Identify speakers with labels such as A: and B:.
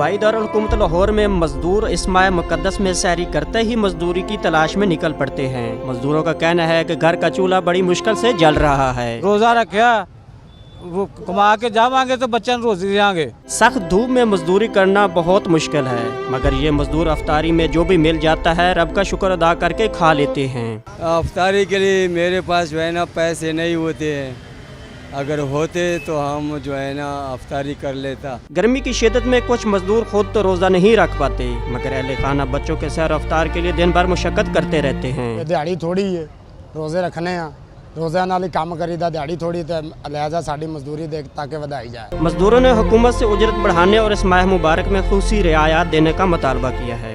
A: सूबाई दारुल-हुकूमत लाहौर में मजदूर इस माह मुकद्दस में सहरी करते ही मजदूरी की तलाश में निकल पड़ते हैं। मजदूरों का कहना है कि घर का चूल्हा बड़ी मुश्किल से जल रहा है।
B: रोज़ा रखा वो कमा के जावांगे तो बच्चन रोजी देंगे।
A: सख्त धूप में मजदूरी करना बहुत मुश्किल है, मगर ये मजदूर अफ्तारी में जो भी मिल जाता है रब का शुक्र अदा करके खा लेते हैं।
C: अफ्तारी के लिए मेरे पास जो है ना पैसे नहीं होते हैं, अगर होते तो हम जो है ना अफ्तारी कर लेता।
A: गर्मी की शिद्दत में कुछ मजदूर खुद तो रोज़ा नहीं रख पाते, मगर अहले खाना बच्चों के सैर अफ्तार के लिए दिन भर मुशक्कत करते रहते हैं।
D: दिहाड़ी थोड़ी है, रोज़े रखने हैं, रोज़े नाल काम करीदा, दिहाड़ी थोड़ी तो लिहाजा साड़ी मजदूरी दे ताकि वधाई जाए।
A: मजदूरों ने हुकूमत से उजरत बढ़ाने और इस माह मुबारक में खुसूसी रियायत देने का मुतालबा किया है।